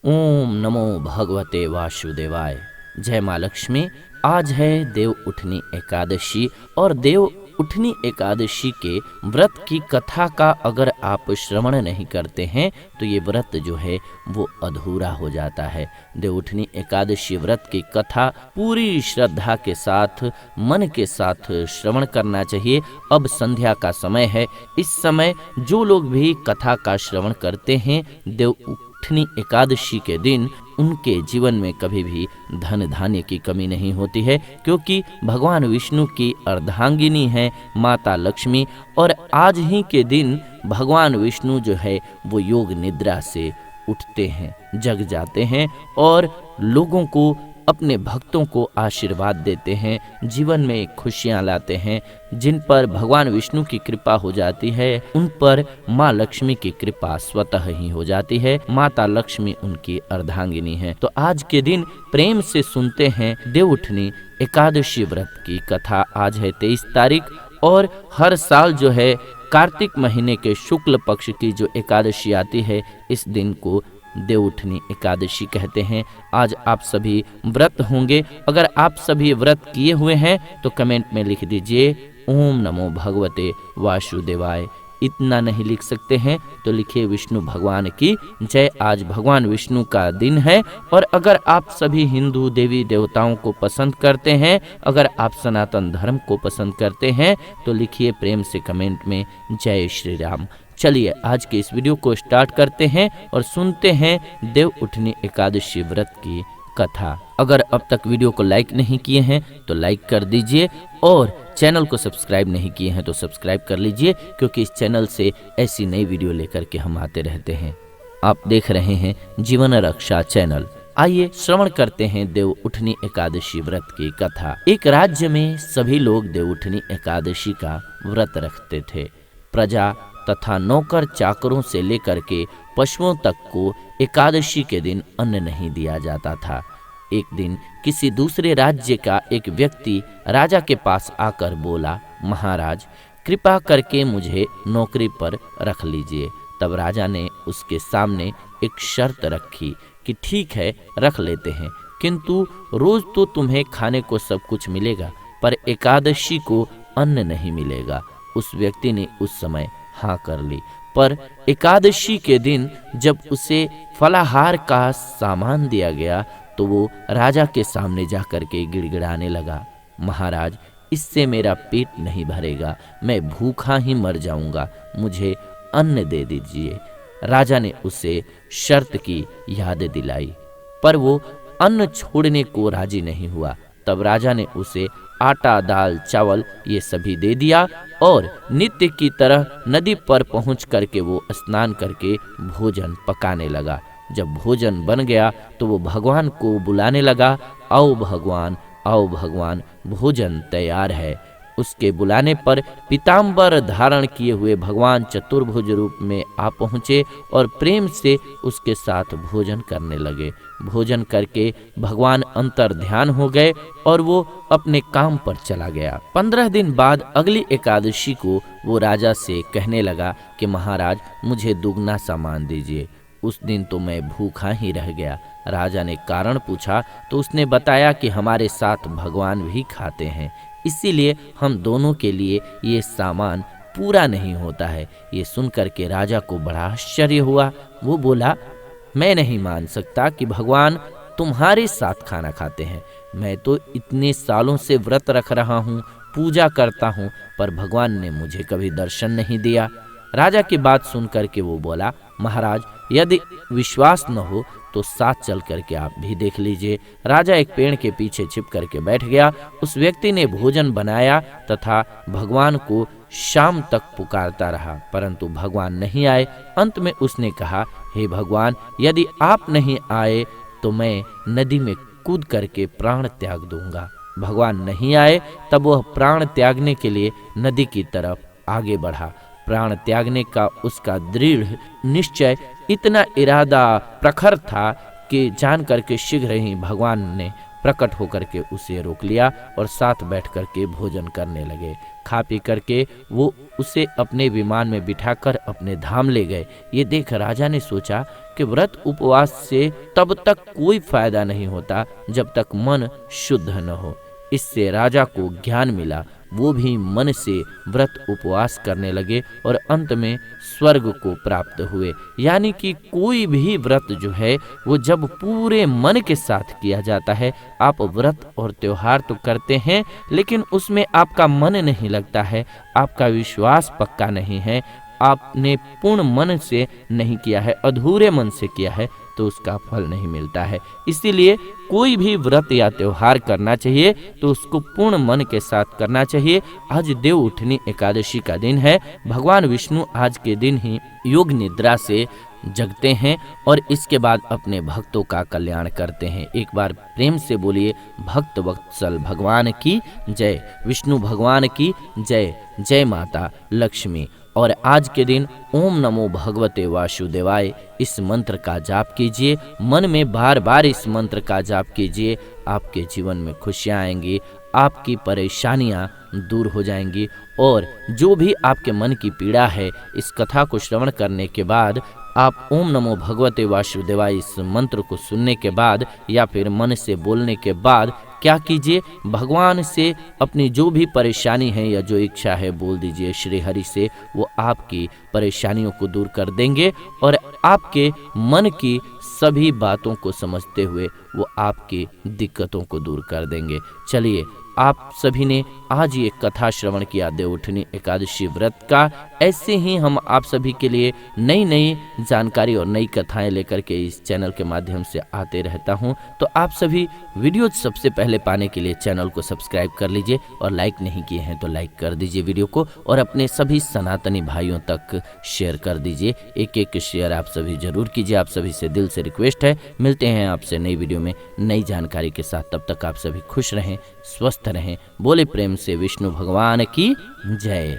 ओम नमो भगवते वासुदेवाय। जय माँ लक्ष्मी। आज है देव उठनी एकादशी और देव उठनी एकादशी के व्रत की कथा का अगर आप श्रवण नहीं करते हैं तो ये व्रत जो है वो अधूरा हो जाता है। देव उठनी एकादशी व्रत की कथा पूरी श्रद्धा के साथ, मन के साथ श्रवण करना चाहिए। अब संध्या का समय है। इस समय जो लोग भी कथा का श्रवण करते हैं देव उठनी एकादशी के दिन, उनके जीवन में कभी भी धन धान्य की कमी नहीं होती है, क्योंकि भगवान विष्णु की अर्धांगिनी है माता लक्ष्मी। और आज ही के दिन भगवान विष्णु जो है वो योग निद्रा से उठते हैं, जग जाते हैं और लोगों को, अपने भक्तों को आशीर्वाद देते हैं, जीवन में खुशियां लाते हैं। जिन पर भगवान विष्णु की कृपा हो जाती है उन पर माँ लक्ष्मी की कृपा स्वतः ही हो जाती है। माता लक्ष्मी उनकी अर्धांगिनी है। तो आज के दिन प्रेम से सुनते हैं देव उठनी एकादशी व्रत की कथा। आज है 23 तारीख और हर साल जो है कार्तिक महीने के शुक्ल पक्ष की जो एकादशी आती है, इस दिन को देव उठनी एकादशी कहते हैं। आज आप सभी व्रत होंगे। अगर आप सभी व्रत किए हुए हैं तो कमेंट में लिख दीजिए ओम नमो भगवते वासुदेवाय। इतना नहीं लिख सकते हैं तो लिखिए विष्णु भगवान की जय। आज भगवान विष्णु का दिन है। और अगर आप सभी हिंदू देवी देवताओं को पसंद करते हैं, अगर आप सनातन धर्म को पसंद करते हैं तो लिखिए प्रेम से कमेंट में जय श्री राम। चलिए आज के इस वीडियो को स्टार्ट करते हैं और सुनते हैं देव उठनी एकादशी व्रत की कथा। अगर अब तक वीडियो को लाइक नहीं किए हैं तो लाइक कर दीजिए और चैनल को सब्सक्राइब नहीं किए हैं तो सब्सक्राइब कर लीजिए, क्योंकि इस चैनल से ऐसी नई वीडियो लेकर के हम आते रहते हैं। आप देख रहे हैं जीवन रक्षा चैनल। आइए श्रवण करते हैं देव उठनी एकादशी व्रत की कथा। एक राज्य में सभी लोग देव उठनी एकादशी का व्रत रखते थे। प्रजा तथा नौकर चाकरों से लेकर के पशुओं तक को एकादशी के दिन अन्न नहीं दिया जाता था। एक दिन किसी दूसरे राज्य का एक व्यक्ति राजा के पास आकर बोला, महाराज कृपा करके मुझे नौकरी पर रख लीजिए। तब राजा ने उसके सामने एक शर्त रखी कि ठीक है रख लेते हैं, किंतु रोज तो तुम्हें खाने को सब कुछ मिलेगा, पर एकादशी को अन्न नहीं मिलेगा। उस व्यक्ति ने उस समय हाँ कर ली। पर एकादशी के दिन जब उसे फलाहार का सामान दिया गया तो वो राजा के सामने जाकर के गिड़गिड़ाने लगा, महाराज इससे मेरा पेट नहीं भरेगा, मैं भूखा ही मर जाऊंगा, मुझे अन्न दे दीजिए। राजा ने उसे शर्त की याद दिलाई, पर वो अन्न छोड़ने को राजी नहीं हुआ। तब राजा ने उसे आटा, दाल, चावल ये सभी दे दिया और नित्य की तरह नदी पर पहुंच करके वो स्नान करके भोजन पकाने लगा। जब भोजन बन गया तो वो भगवान को बुलाने लगा, आओ भगवान, आओ भगवान, भोजन तैयार है। उसके बुलाने पर पीताम्बर धारण किए हुए भगवान चतुर्भुज रूप में आ पहुँचे और प्रेम से उसके साथ भोजन करने लगे। भोजन करके भगवान अंतर ध्यान हो गए और वो अपने काम पर चला गया। 15 दिन बाद अगली एकादशी को वो राजा से कहने लगा कि महाराज मुझे दुगना सामान दीजिए। उस दिन तो मैं भूखा ही रह गया। राजा ने कारण पूछा तो उसने बताया कि हमारे साथ भगवान भी खाते हैं, इसीलिए हम दोनों के लिए ये सामान पूरा नहीं होता है। ये सुनकर के राजा को बड़ा आश्चर्य हुआ। वो बोला, मैं नहीं मान सकता कि भगवान तुम्हारे साथ खाना खाते हैं। मैं तो इतने सालों से व्रत रख रहा हूँ, पूजा करता हूँ, पर भगवान ने मुझे कभी दर्शन नहीं दिया। राजा की बात सुनकर के वो बोला, महाराज यदि विश्वास न हो तो साथ चल करके आप भी देख लीजिए। राजा एक पेड़ के पीछे छिप करके बैठ गया। उस व्यक्ति ने भोजन बनाया तथा भगवान को शाम तक पुकारता रहा, परंतु भगवान नहीं आए। अंत में उसने कहा, हे भगवान यदि आप नहीं आए तो मैं नदी में कूद करके प्राण त्याग दूंगा। भगवान नहीं आए। तब वह प्राण त्यागने के लिए नदी की तरफ आगे बढ़ा। प्राण त्यागने का उसका दृढ़ निश्चय, इतना इरादा प्रखर था कि जान करके शीघ्र ही भगवान ने प्रकट होकर के उसे रोक लिया और साथ बैठ करके भोजन करने लगे। खा पी करके वो उसे अपने विमान में बिठाकर अपने धाम ले गए। ये देख राजा ने सोचा आपके व्रत उपवास से तब तक कोई फायदा नहीं होता जब तक मन शुद्ध न हो। इससे राजा को ज्ञान मिला, वो भी मन से व्रत उपवास करने लगे और अंत में स्वर्ग को प्राप्त हुए। यानी कि कोई भी व्रत जो है वो जब पूरे मन के साथ किया जाता है, आप व्रत और त्योहार तो करते हैं लेकिन उसमें आपका मन नहीं लगता है, आपका विश्वास पक्का नहीं है, आपने पूर्ण मन से नहीं किया है, अधूरे मन से किया है, तो उसका फल नहीं मिलता है। इसीलिए कोई भी व्रत या त्योहार करना चाहिए तो उसको पूर्ण मन के साथ करना चाहिए। आज देव उठनी एकादशी का दिन है। भगवान विष्णु आज के दिन ही योग निद्रा से जगते हैं और इसके बाद अपने भक्तों का कल्याण करते हैं। एक बार प्रेम से बोलिए, भक्त वत्सल भगवान की जय, विष्णु भगवान की जय, जय माता लक्ष्मी। और आज के दिन ओम नमो भगवते वासुदेवाय इस मंत्र का जाप कीजिए, मन में बार बार इस मंत्र का जाप कीजिए। आपके जीवन में खुशियाँ आएंगी, आपकी परेशानियाँ दूर हो जाएंगी और जो भी आपके मन की पीड़ा है, इस कथा को श्रवण करने के बाद आप ओम नमो भगवते वासुदेवाय इस मंत्र को सुनने के बाद या फिर मन से बोलने के बाद क्या कीजिए, भगवान से अपनी जो भी परेशानी है या जो इच्छा है बोल दीजिए श्री हरि से। वो आपकी परेशानियों को दूर कर देंगे और आपके मन की सभी बातों को समझते हुए वो आपकी दिक्कतों को दूर कर देंगे। चलिए, आप सभी ने आज ये कथा श्रवण किया देवउठनी एकादशी व्रत का। ऐसे ही हम आप सभी के लिए नई नई जानकारी और नई कथाएं लेकर के इस चैनल के माध्यम से आते रहता हूं। तो आप सभी वीडियो सबसे पहले पाने के लिए चैनल को सब्सक्राइब कर लीजिए और लाइक नहीं किए हैं तो लाइक कर दीजिए वीडियो को और अपने सभी सनातनी भाइयों तक शेयर कर दीजिए। एक एक शेयर आप सभी जरूर कीजिए। आप सभी से दिल से रिक्वेस्ट है। मिलते हैं आपसे नई वीडियो में नई जानकारी के साथ। तब तक आप सभी खुश रहें, स्वस्थ रहें। बोले प्रेम से विष्णु भगवान की जय।